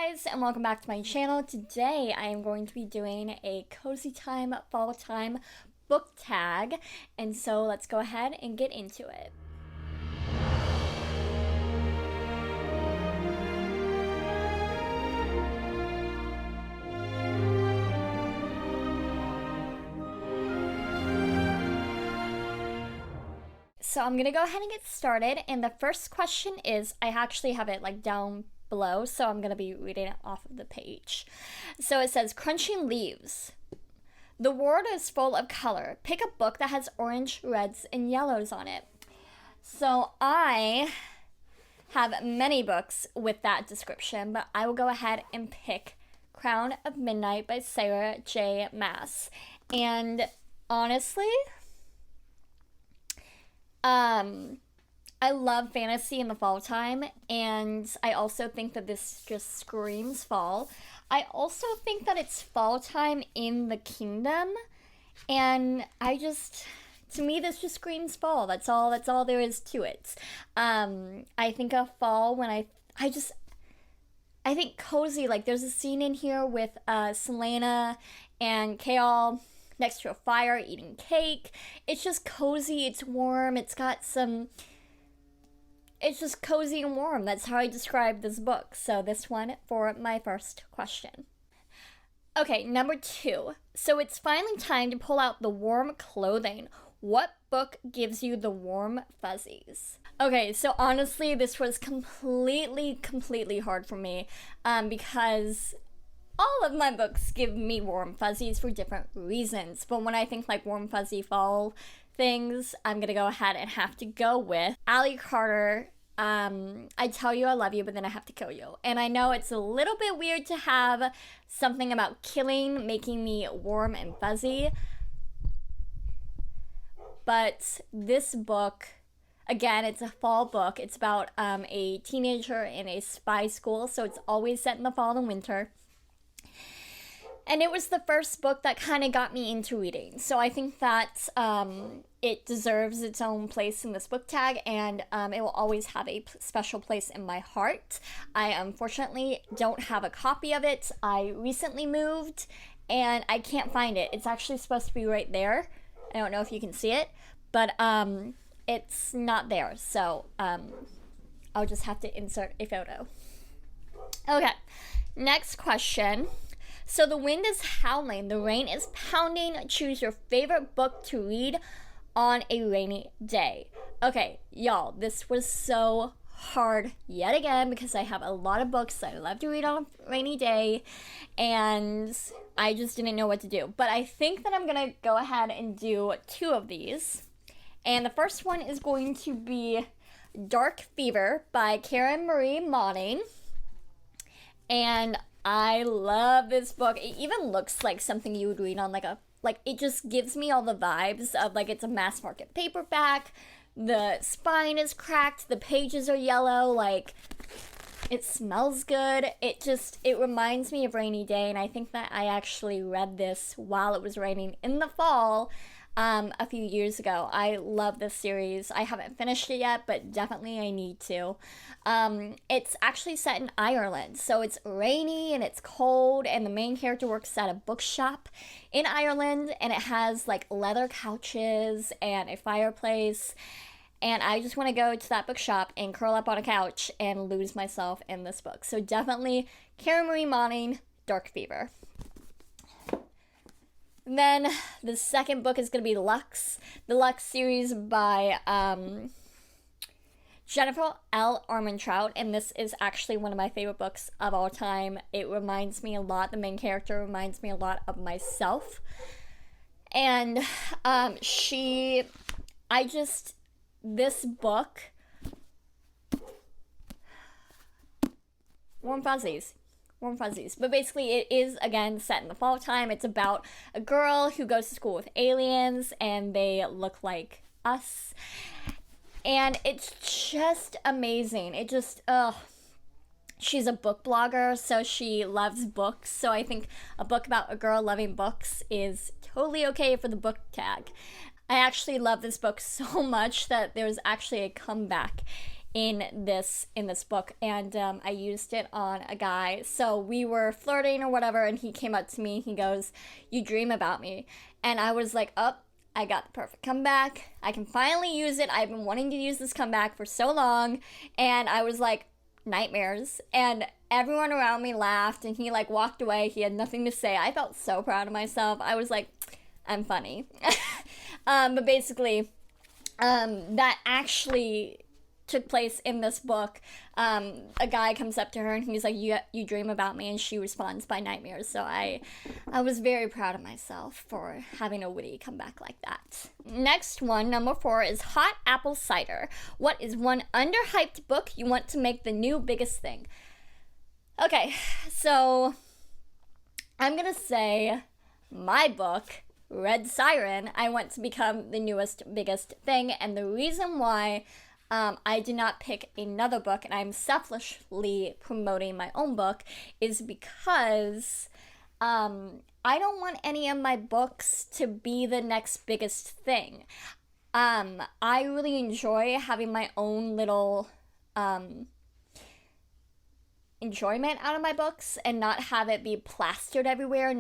guys, and welcome back to my channel. Today I am going to be doing a cozy time, fall time book tag, and so let's go ahead and get into it. So I'm gonna go ahead and get started, and the first question is, I actually have it like down below, so I'm gonna be reading it off of the page. So it says, crunching leaves. The world is full of color. Pick a book that has orange, reds, and yellows on it. So I have many books with that description, but I will go ahead and pick Crown of Midnight by Sarah J. Maas. And honestly, I love fantasy in the fall time, and I also think that this just screams fall. I also think that it's fall time in the kingdom, and to me, this just screams fall. That's all there is to it. I think of fall when I think cozy, like there's a scene in here with Selena and Kale next to a fire eating cake. It's just cozy, it's warm, it's just cozy and warm. That's how I describe this book. So this one for my first question. Okay, number 2. So it's finally time to pull out the warm clothing. What book gives you the warm fuzzies? Okay, so honestly, this was completely hard for me because all of my books give me warm fuzzies for different reasons. But when I think like warm fuzzy fall things, I'm gonna go ahead and have to go with Ally Carter. I tell you I love you, but then I have to kill you. And I know it's a little bit weird to have something about killing making me warm and fuzzy, but this book, again, it's a fall book. It's about a teenager in a spy school, so it's always set in the fall and winter. And it was the first book that kind of got me into reading. So I think that it deserves its own place in this book tag, and it will always have a special place in my heart. I unfortunately don't have a copy of it. I recently moved, and I can't find it. It's actually supposed to be right there. I don't know if you can see it, but it's not there. So I'll just have to insert a photo. Okay, next question. So the wind is howling, the rain is pounding. Choose your favorite book to read on a rainy day. Okay, y'all, this was so hard yet again because I have a lot of books that I love to read on a rainy day, and I just didn't know what to do. But I think that I'm gonna go ahead and do 2 of these. And the first one is going to be Dark Fever by Karen Marie Moning. And I love this book. It even looks like something you would read on it just gives me all the vibes of like it's a mass market paperback. The spine is cracked, the pages are yellow, like it smells good. It reminds me of Rainy Day, and I think that I actually read this while it was raining in the fall a few years ago. I love this series. I haven't finished it yet, but definitely I need to. It's actually set in Ireland, so it's rainy and it's cold, and the main character works at a bookshop in Ireland, and it has like leather couches and a fireplace, and I just want to go to that bookshop and curl up on a couch and lose myself in this book. So definitely Karen Marie Moning, Dark Fever. And then the second book is going to be Lux, the Lux series by Jennifer L. Armentrout, and this is actually one of my favorite books of all time. It reminds me a lot, the main character reminds me a lot of myself, and this book, warm fuzzies. But basically it is, again, set in the fall time. It's about a girl who goes to school with aliens, and they look like us. And it's just amazing. She's a book blogger, so she loves books. So I think a book about a girl loving books is totally okay for the book tag. I actually love this book so much that there's actually a comeback in this book, and I used it on a guy. So we were flirting or whatever, and he came up to me. He goes, "You dream about me," and I was like, "Oh, I got the perfect comeback. I can finally use it. I've been wanting to use this comeback for so long," and I was like, "Nightmares," and everyone around me laughed, and he like walked away. He had nothing to say. I felt so proud of myself. I was like, I'm funny. But basically, that actually took place in this book. A guy comes up to her and he's like, you dream about me, and she responds by nightmares. So I was very proud of myself for having a witty comeback like that. Next one, number 4, is hot apple cider. What is one underhyped book you want to make the new biggest thing? Okay, so I'm gonna say my book, Red Siren, I want to become the newest biggest thing, and the reason why I did not pick another book, and I'm selfishly promoting my own book, is because I don't want any of my books to be the next biggest thing. I really enjoy having my own little enjoyment out of my books and not have it be plastered everywhere,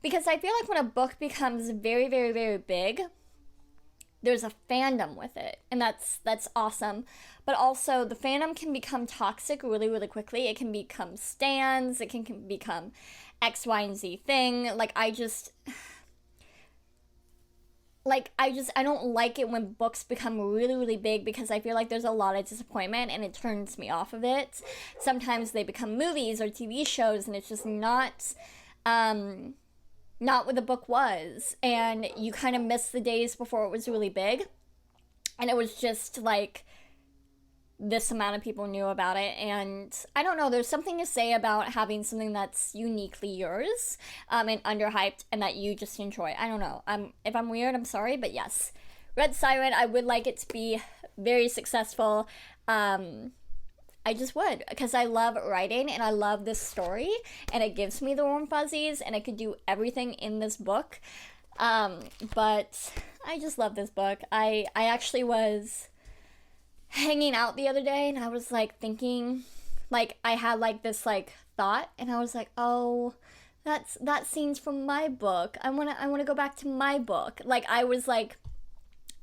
because I feel like when a book becomes very, very, very big, there's a fandom with it, and that's awesome. But also, the fandom can become toxic really, really quickly. It can become stans, it can become X, Y, and Z thing. I don't like it when books become really, really big, because I feel like there's a lot of disappointment and it turns me off of it. Sometimes they become movies or TV shows, and it's just not what the book was, and you kind of miss the days before it was really big, and it was just like this amount of people knew about it. And I don't know, there's something to say about having something that's uniquely yours, and underhyped, and that you just enjoy. I don't know, if I'm weird, I'm sorry, but yes, Red Siren, I would like it to be very successful. I just would, because I love writing and I love this story, and it gives me the warm fuzzies, and I could do everything in this book. But I just love this book. I actually was hanging out the other day, and I was like thinking, like I had like this like thought, and I was like, oh, that scene's from my book. I wanna go back to my book. Like I was like,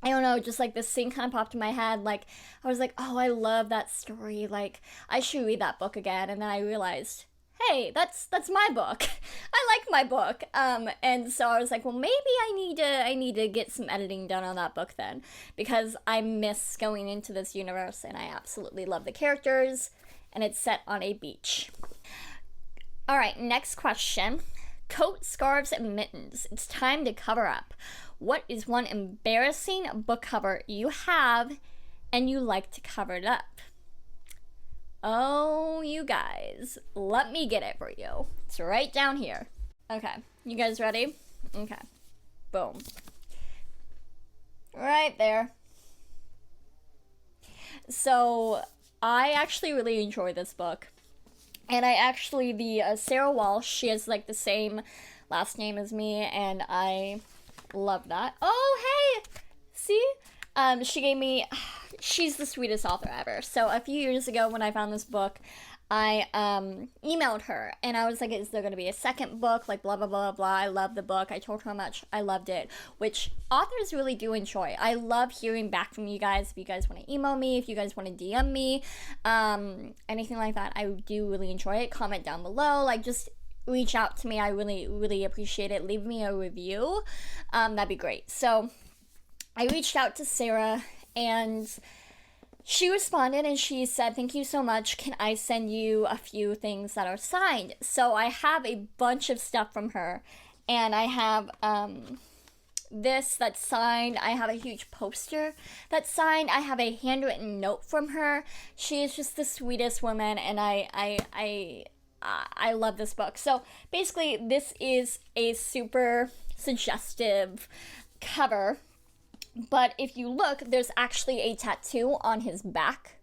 I don't know, just like this scene kind of popped in my head. Like I was like, oh, I love that story. Like I should read that book again. And then I realized, hey, that's my book. I like my book. And so I was like, well, maybe I need to get some editing done on that book then, because I miss going into this universe, and I absolutely love the characters, and it's set on a beach. All right, next question. Coat, scarves, and mittens. It's time to cover up. What is one embarrassing book cover you have and you like to cover it up? Oh, you guys, let me get it for you. It's right down here. Okay, you guys ready? Okay, boom. Right there. So, I actually really enjoy this book. And the Sarah Walsh, she has like the same last name as me, and I love that. Oh, hey! See? She's the sweetest author ever. So a few years ago when I found this book, I emailed her, and I was like, is there going to be a second book? Like, blah, blah, blah, blah. I love the book. I told her how much I loved it, which authors really do enjoy. I love hearing back from you guys. If you guys want to email me, if you guys want to DM me, anything like that, I do really enjoy it. Comment down below. Like, just reach out to me. I really, really appreciate it. Leave me a review. That'd be great. So I reached out to Sarah, and she responded, and she said, thank you so much. Can I send you a few things that are signed? So I have a bunch of stuff from her, and I have this that's signed. I have a huge poster that's signed. I have a handwritten note from her. She is just the sweetest woman, and I love this book. So basically, this is a super suggestive cover. But if you look, there's actually a tattoo on his back.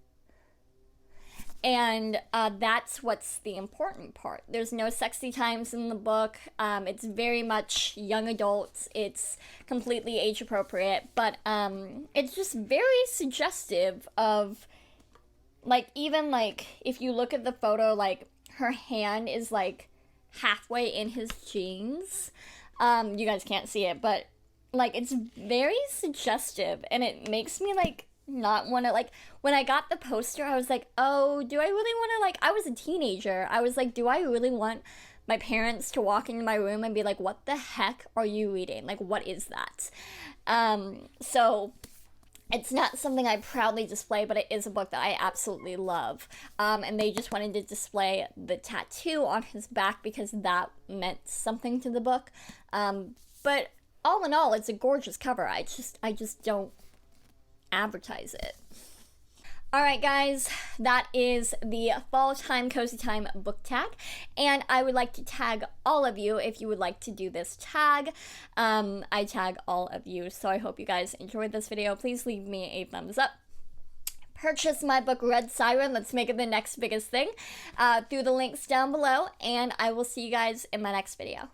And that's what's the important part. There's no sexy times in the book. It's very much young adults. It's completely age appropriate. But it's just very suggestive of Like, even, like, if you look at the photo, like, her hand is, like, halfway in his jeans. You guys can't see it, but, like, it's very suggestive, and it makes me, like, not want to, like, when I got the poster, I was like, oh, do I really want to, like, I was a teenager. I was like, do I really want my parents to walk into my room and be like, what the heck are you reading? Like, what is that? So it's not something I proudly display, but it is a book that I absolutely love. And they just wanted to display the tattoo on his back because that meant something to the book. But all in all, it's a gorgeous cover. I just don't advertise it. Alright guys, that is the Fall Time Cozy Time book tag, and I would like to tag all of you if you would like to do this tag. I tag all of you, so I hope you guys enjoyed this video. Please leave me a thumbs up. Purchase my book Red Siren, let's make it the next biggest thing, through the links down below, and I will see you guys in my next video.